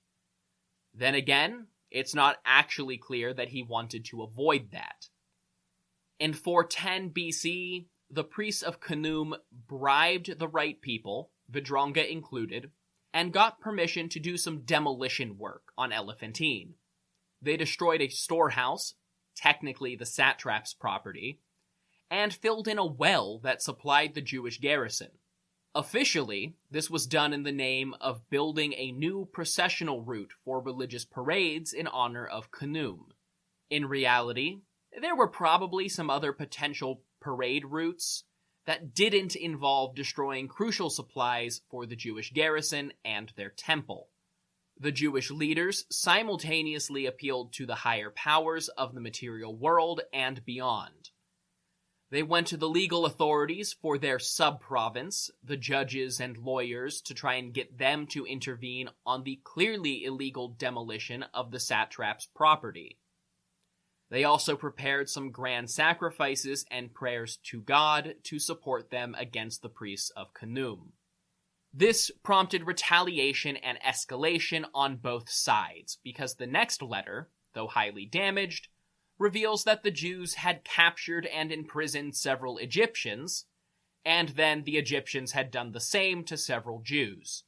Then again, it's not actually clear that he wanted to avoid that. In 410 BC, the priests of Khnum bribed the right people, Vidranga included, and got permission to do some demolition work on Elephantine. They destroyed a storehouse, technically the satrap's property, and filled in a well that supplied the Jewish garrison. Officially, this was done in the name of building a new processional route for religious parades in honor of Khnum. In reality, there were probably some other potential parade routes that didn't involve destroying crucial supplies for the Jewish garrison and their temple. The Jewish leaders simultaneously appealed to the higher powers of the material world and beyond. They went to the legal authorities for their sub-province, the judges and lawyers, to try and get them to intervene on the clearly illegal demolition of the satrap's property. They also prepared some grand sacrifices and prayers to God to support them against the priests of Khnum. This prompted retaliation and escalation on both sides, because the next letter, though highly damaged, reveals that the Jews had captured and imprisoned several Egyptians, and then the Egyptians had done the same to several Jews.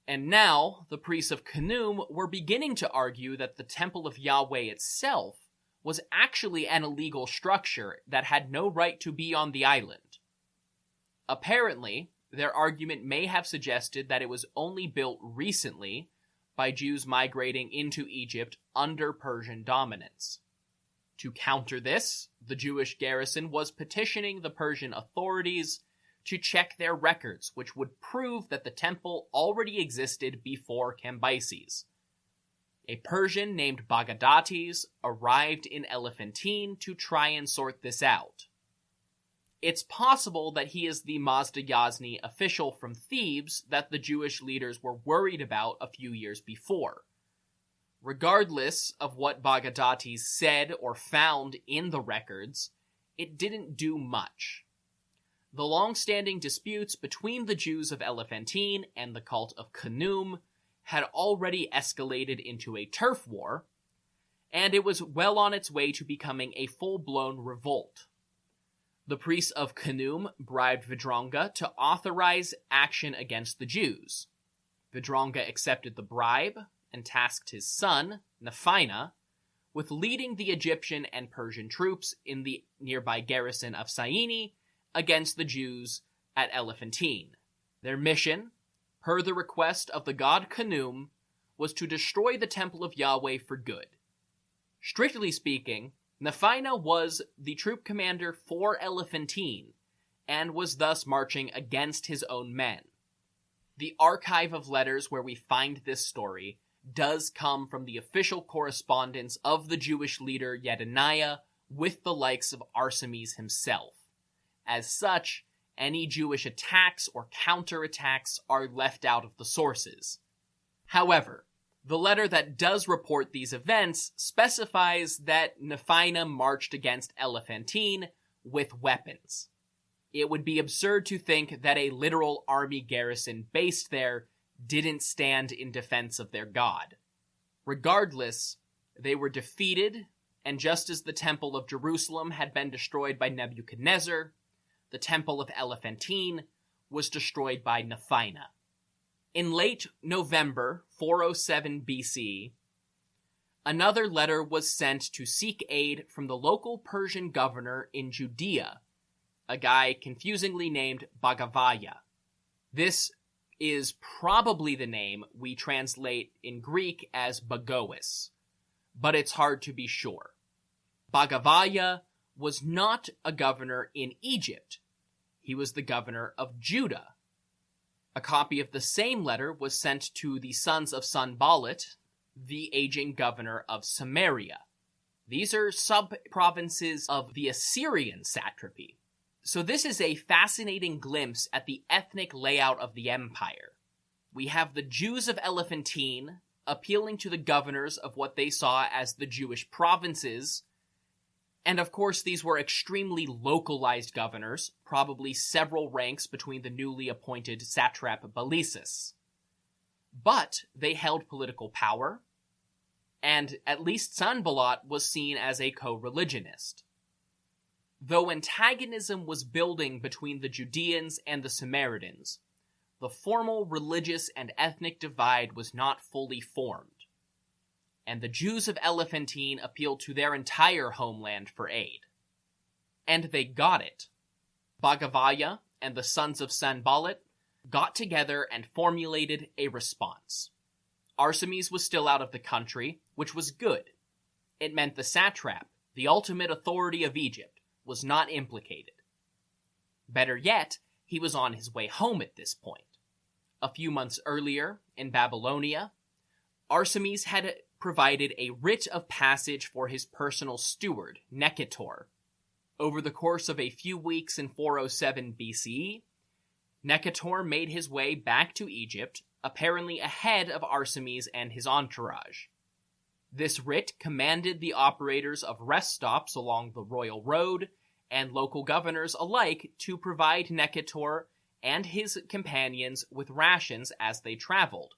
And now, the priests of Khnum were beginning to argue that the Temple of Yahweh itself was actually an illegal structure that had no right to be on the island. Apparently, their argument may have suggested that it was only built recently by Jews migrating into Egypt under Persian dominance. To counter this, the Jewish garrison was petitioning the Persian authorities to check their records, which would prove that the temple already existed before Cambyses. A Persian named Bagadates arrived in Elephantine to try and sort this out. It's possible that he is the Mazda Yazni official from Thebes that the Jewish leaders were worried about a few years before. Regardless of what Bagadates said or found in the records, it didn't do much. The long-standing disputes between the Jews of Elephantine and the cult of Khnum had already escalated into a turf war, and it was well on its way to becoming a full-blown revolt. The priests of Khnum bribed Vidranga to authorize action against the Jews. Vidranga accepted the bribe and tasked his son, Nephina, with leading the Egyptian and Persian troops in the nearby garrison of Syene against the Jews at Elephantine. Their mission, per the request of the god Khnum, was to destroy the Temple of Yahweh for good. Strictly speaking, Nephina was the troop commander for Elephantine, and was thus marching against his own men. The archive of letters where we find this story does come from the official correspondence of the Jewish leader Yedaniah with the likes of Arsames himself. As such, any Jewish attacks or counterattacks are left out of the sources. However, the letter that does report these events specifies that Nephina marched against Elephantine with weapons. It would be absurd to think that a literal army garrison based there didn't stand in defense of their god. Regardless, they were defeated, and just as the Temple of Jerusalem had been destroyed by Nebuchadnezzar, the Temple of Elephantine was destroyed by Nephina. In late November 407 BC, another letter was sent to seek aid from the local Persian governor in Judea, a guy confusingly named Bagavaya. This is probably the name we translate in Greek as Bagoas, but it's hard to be sure. Bagavaya was not a governor in Egypt. He was the governor of Judah. A copy of the same letter was sent to the sons of Sanballat, the aging governor of Samaria. These are sub-provinces of the Assyrian satrapy. So this is a fascinating glimpse at the ethnic layout of the empire. We have the Jews of Elephantine appealing to the governors of what they saw as the Jewish provinces, and of course these were extremely localized governors, probably several ranks between the newly appointed satrap Balisis. But they held political power, and at least Sanballat was seen as a co-religionist. Though antagonism was building between the Judeans and the Samaritans, the formal religious and ethnic divide was not fully formed, and the Jews of Elephantine appealed to their entire homeland for aid. And they got it. Bhagavaya and the sons of Sanballat got together and formulated a response. Arsames was still out of the country, which was good. It meant the satrap, the ultimate authority of Egypt, was not implicated. Better yet, he was on his way home at this point. A few months earlier, in Babylonia, Arsames had provided a writ of passage for his personal steward, Necator. Over the course of a few weeks in 407 BCE, Necator made his way back to Egypt, apparently ahead of Arsames and his entourage. This writ commanded the operators of rest stops along the royal road and local governors alike to provide Necator and his companions with rations as they traveled.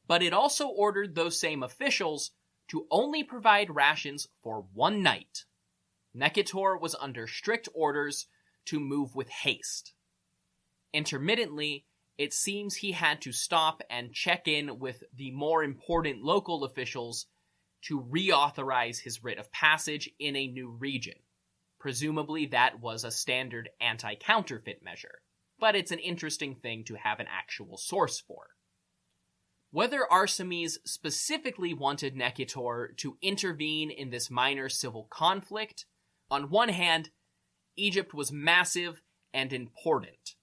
But it also ordered those same officials to only provide rations for one night. Necator was under strict orders to move with haste. Intermittently, it seems he had to stop and check in with the more important local officials to reauthorize his writ of passage in a new region. Presumably that was a standard anti-counterfeit measure, but it's an interesting thing to have an actual source for. Whether Arsames specifically wanted Necator to intervene in this minor civil conflict, on one hand, Egypt was massive and important,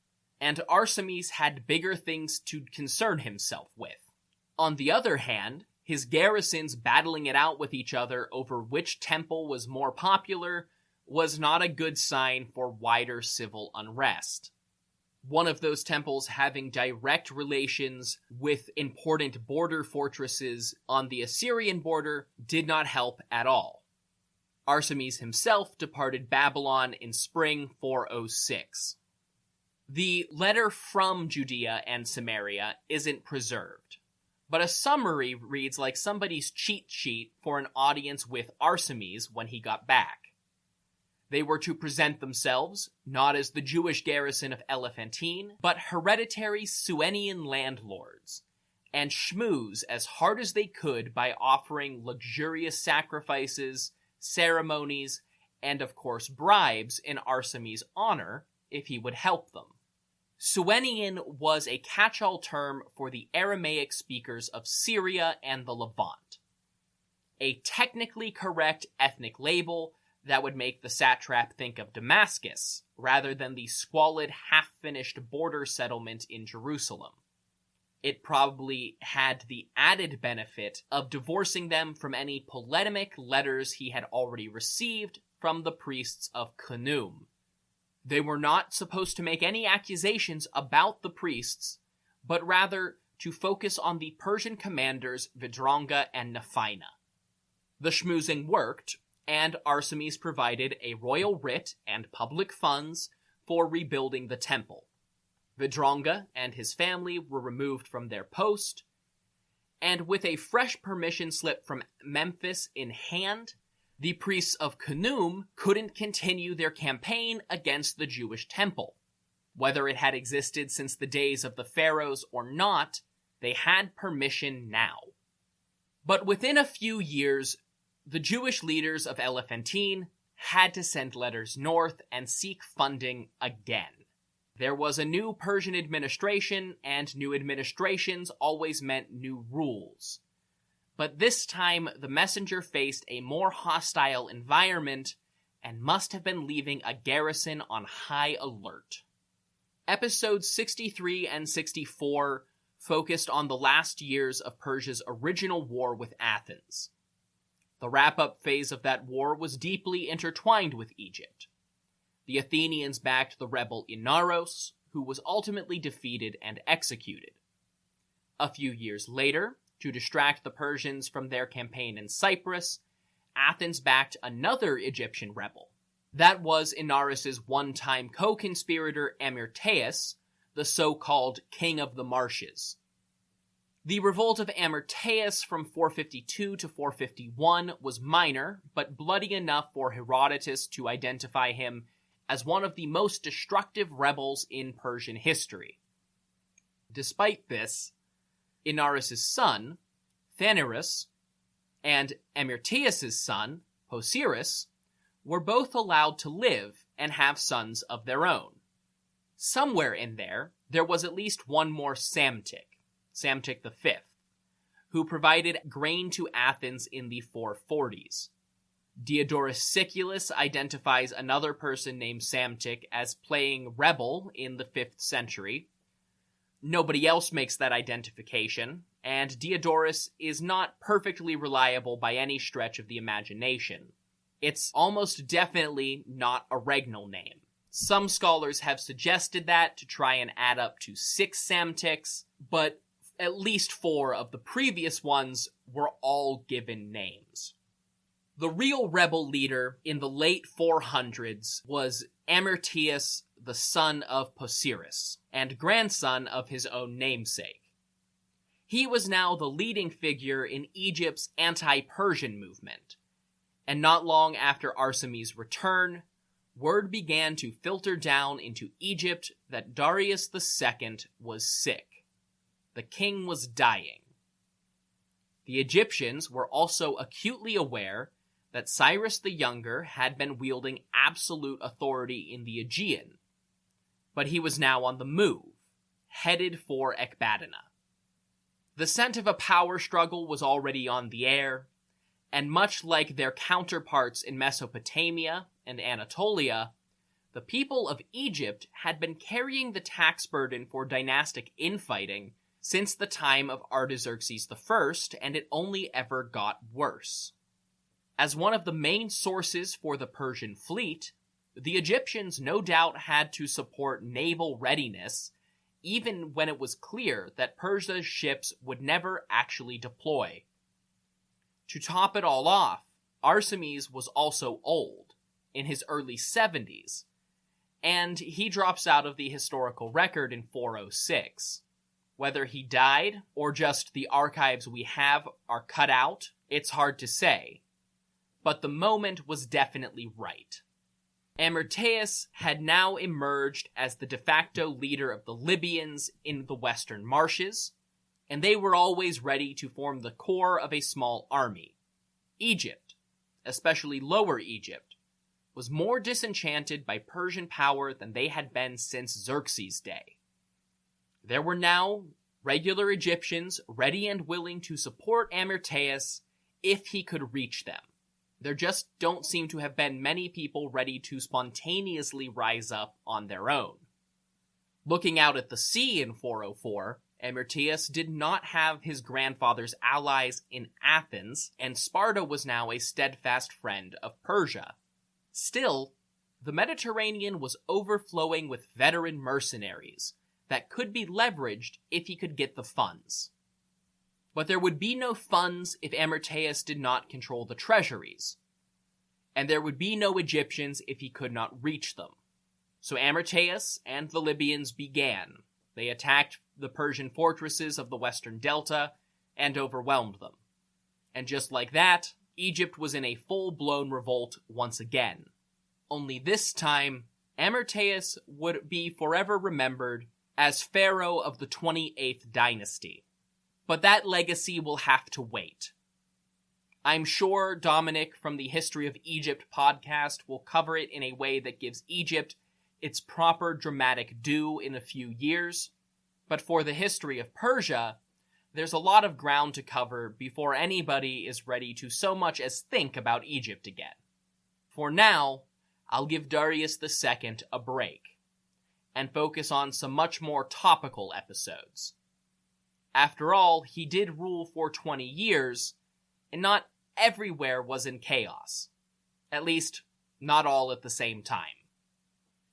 and Arsames had bigger things to concern himself with. On the other hand, his garrisons battling it out with each other over which temple was more popular was not a good sign for wider civil unrest. One of those temples having direct relations with important border fortresses on the Assyrian border did not help at all. Arsames himself departed Babylon in spring 406. The letter from Judea and Samaria isn't preserved, but a summary reads like somebody's cheat sheet for an audience with Arsames when he got back. They were to present themselves, not as the Jewish garrison of Elephantine, but hereditary Suenian landlords, and schmooze as hard as they could by offering luxurious sacrifices, ceremonies, and of course bribes in Arsames' honor if he would help them. Suenian was a catch-all term for the Aramaic speakers of Syria and the Levant. A technically correct ethnic label that would make the satrap think of Damascus, rather than the squalid, half-finished border settlement in Jerusalem. It probably had the added benefit of divorcing them from any polemic letters he had already received from the priests of Khnum. They were not supposed to make any accusations about the priests, but rather to focus on the Persian commanders Vidronga and Nephinah. The schmoozing worked, and Arsames provided a royal writ and public funds for rebuilding the temple. Vidronga and his family were removed from their post, and with a fresh permission slip from Memphis in hand, the priests of Khnum couldn't continue their campaign against the Jewish temple. Whether it had existed since the days of the pharaohs or not, they had permission now. But within a few years, the Jewish leaders of Elephantine had to send letters north and seek funding again. There was a new Persian administration, and new administrations always meant new rules. But this time, the messenger faced a more hostile environment and must have been leaving a garrison on high alert. Episodes 63 and 64 focused on the last years of Persia's original war with Athens. The wrap-up phase of that war was deeply intertwined with Egypt. The Athenians backed the rebel Inaros, who was ultimately defeated and executed. A few years later, to distract the Persians from their campaign in Cyprus, Athens backed another Egyptian rebel. That was Inaros's one-time co-conspirator Amyrtaeus, the so-called King of the Marshes. The revolt of Amyrtaeus from 452 to 451 was minor, but bloody enough for Herodotus to identify him as one of the most destructive rebels in Persian history. Despite this, Inaros's son, Phanerus, and Amyrtaeus' son, Posiris, were both allowed to live and have sons of their own. Somewhere in there was at least one more Psamtik V, who provided grain to Athens in the 440s. Diodorus Siculus identifies another person named Psamtik as playing rebel in the 5th century. Nobody else makes that identification, and Diodorus is not perfectly reliable by any stretch of the imagination. It's almost definitely not a regnal name. Some scholars have suggested that to try and add up to 6 Psamtiks, but at least 4 of the previous ones were all given names. The real rebel leader in the late 400s was Amyrtaeus, the son of Posiris, and grandson of his own namesake. He was now the leading figure in Egypt's anti-Persian movement, and not long after Arsames' return, word began to filter down into Egypt that Darius II was sick. The king was dying. The Egyptians were also acutely aware that Cyrus the Younger had been wielding absolute authority in the Aegean, but he was now on the move, headed for Ecbatana. The scent of a power struggle was already on the air, and much like their counterparts in Mesopotamia and Anatolia, the people of Egypt had been carrying the tax burden for dynastic infighting since the time of Artaxerxes I, and it only ever got worse. As one of the main sources for the Persian fleet, the Egyptians no doubt had to support naval readiness, even when it was clear that Persia's ships would never actually deploy. To top it all off, Arsames was also old, in his early 70s, and he drops out of the historical record in 406. Whether he died, or just the archives we have are cut out, it's hard to say. But the moment was definitely right. Amyrtaeus had now emerged as the de facto leader of the Libyans in the western marshes, and they were always ready to form the core of a small army. Egypt, especially Lower Egypt, was more disenchanted by Persian power than they had been since Xerxes' day. There were now regular Egyptians ready and willing to support Amyrtaeus if he could reach them. There just don't seem to have been many people ready to spontaneously rise up on their own. Looking out at the sea in 404, Amyrtaeus did not have his grandfather's allies in Athens, and Sparta was now a steadfast friend of Persia. Still, the Mediterranean was overflowing with veteran mercenaries that could be leveraged if he could get the funds. But there would be no funds if Amyrtaeus did not control the treasuries, and there would be no Egyptians if he could not reach them. So Amyrtaeus and the Libyans began. They attacked the Persian fortresses of the western delta and overwhelmed them. And just like that, Egypt was in a full-blown revolt once again. Only this time, Amyrtaeus would be forever remembered as pharaoh of the 28th dynasty. But that legacy will have to wait. I'm sure Dominic from the History of Egypt podcast will cover it in a way that gives Egypt its proper dramatic due in a few years, but for the history of Persia, there's a lot of ground to cover before anybody is ready to so much as think about Egypt again. For now, I'll give Darius II a break, and focus on some much more topical episodes. After all, he did rule for 20 years, and not everywhere was in chaos. At least, not all at the same time.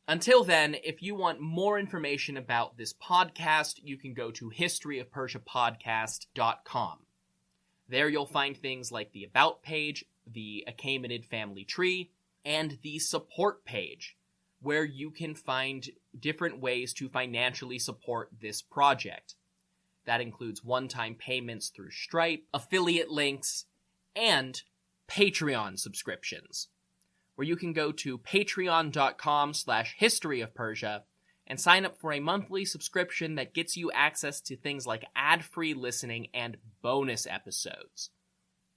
Until then, if you want more information about this podcast, you can go to historyofpersiapodcast.com. There you'll find things like the About page, the Achaemenid family tree, and the support page, where you can find different ways to financially support this project. That includes one-time payments through Stripe, affiliate links, and Patreon subscriptions, where you can go to patreon.com/historyofpersia and sign up for a monthly subscription that gets you access to things like ad-free listening and bonus episodes.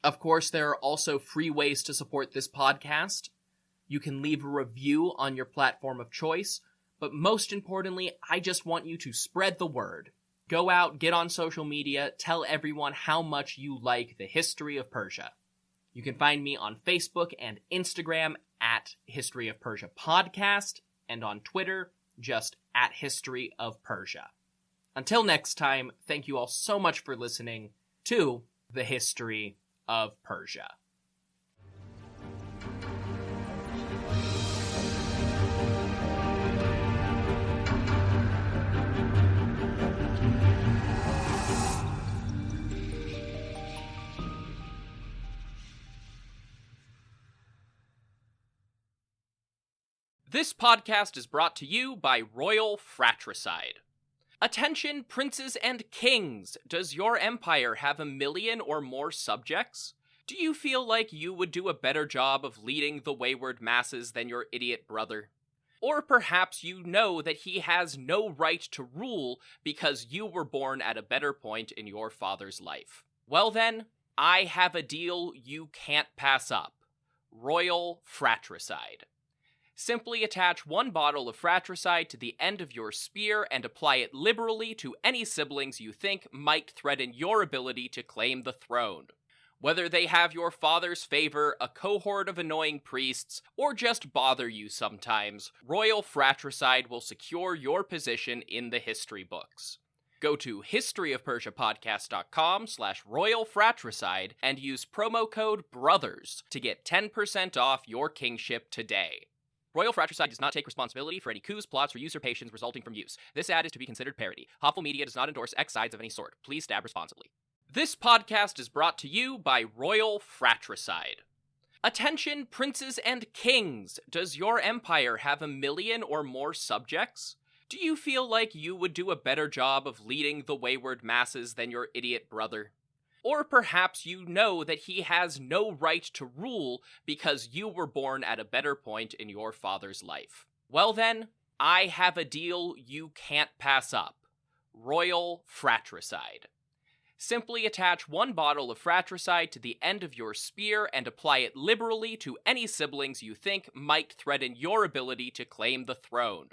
Of course, there are also free ways to support this podcast. You can leave a review on your platform of choice, but most importantly, I just want you to spread the word. Go out, get on social media, tell everyone how much you like the history of Persia. You can find me on Facebook and Instagram at History of Persia Podcast, and on Twitter, just at History of Persia. Until next time, thank you all so much for listening to the History of Persia. This podcast is brought to you by Royal Fratricide. Attention, princes and kings! Does your empire have 1 million or more subjects? Do you feel like you would do a better job of leading the wayward masses than your idiot brother? Or perhaps you know that he has no right to rule because you were born at a better point in your father's life. Well then, I have a deal you can't pass up. Royal Fratricide. Simply attach 1 bottle of fratricide to the end of your spear and apply it liberally to any siblings you think might threaten your ability to claim the throne. Whether they have your father's favor, a cohort of annoying priests, or just bother you sometimes, Royal Fratricide will secure your position in the history books. Go to historyofpersiapodcast.com/Royal Fratricide and use promo code BROTHERS to get 10% off your kingship today. Royal Fratricide does not take responsibility for any coups, plots, or usurpations resulting from use. This ad is to be considered parody. Hopeful Media does not endorse X sides of any sort. Please stab responsibly. This podcast is brought to you by Royal Fratricide. Attention, princes and kings! Does your empire have 1 million or more subjects? Do you feel like you would do a better job of leading the wayward masses than your idiot brother? Or perhaps you know that he has no right to rule because you were born at a better point in your father's life. Well then, I have a deal you can't pass up. Royal Fratricide. Simply attach 1 bottle of fratricide to the end of your spear and apply it liberally to any siblings you think might threaten your ability to claim the throne.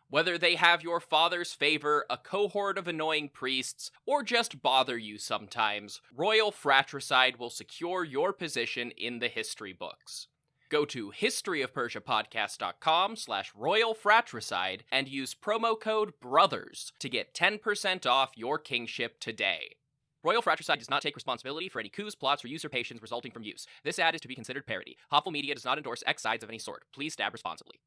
Whether they have your father's favor, a cohort of annoying priests, or just bother you sometimes, Royal Fratricide will secure your position in the history books. Go to historyofpersiapodcast.com/Royal Fratricide and use promo code BROTHERS to get 10% off your kingship today. Royal Fratricide does not take responsibility for any coups, plots, or usurpations resulting from use. This ad is to be considered parody. Hopeful Media does not endorse X sides of any sort. Please stab responsibly.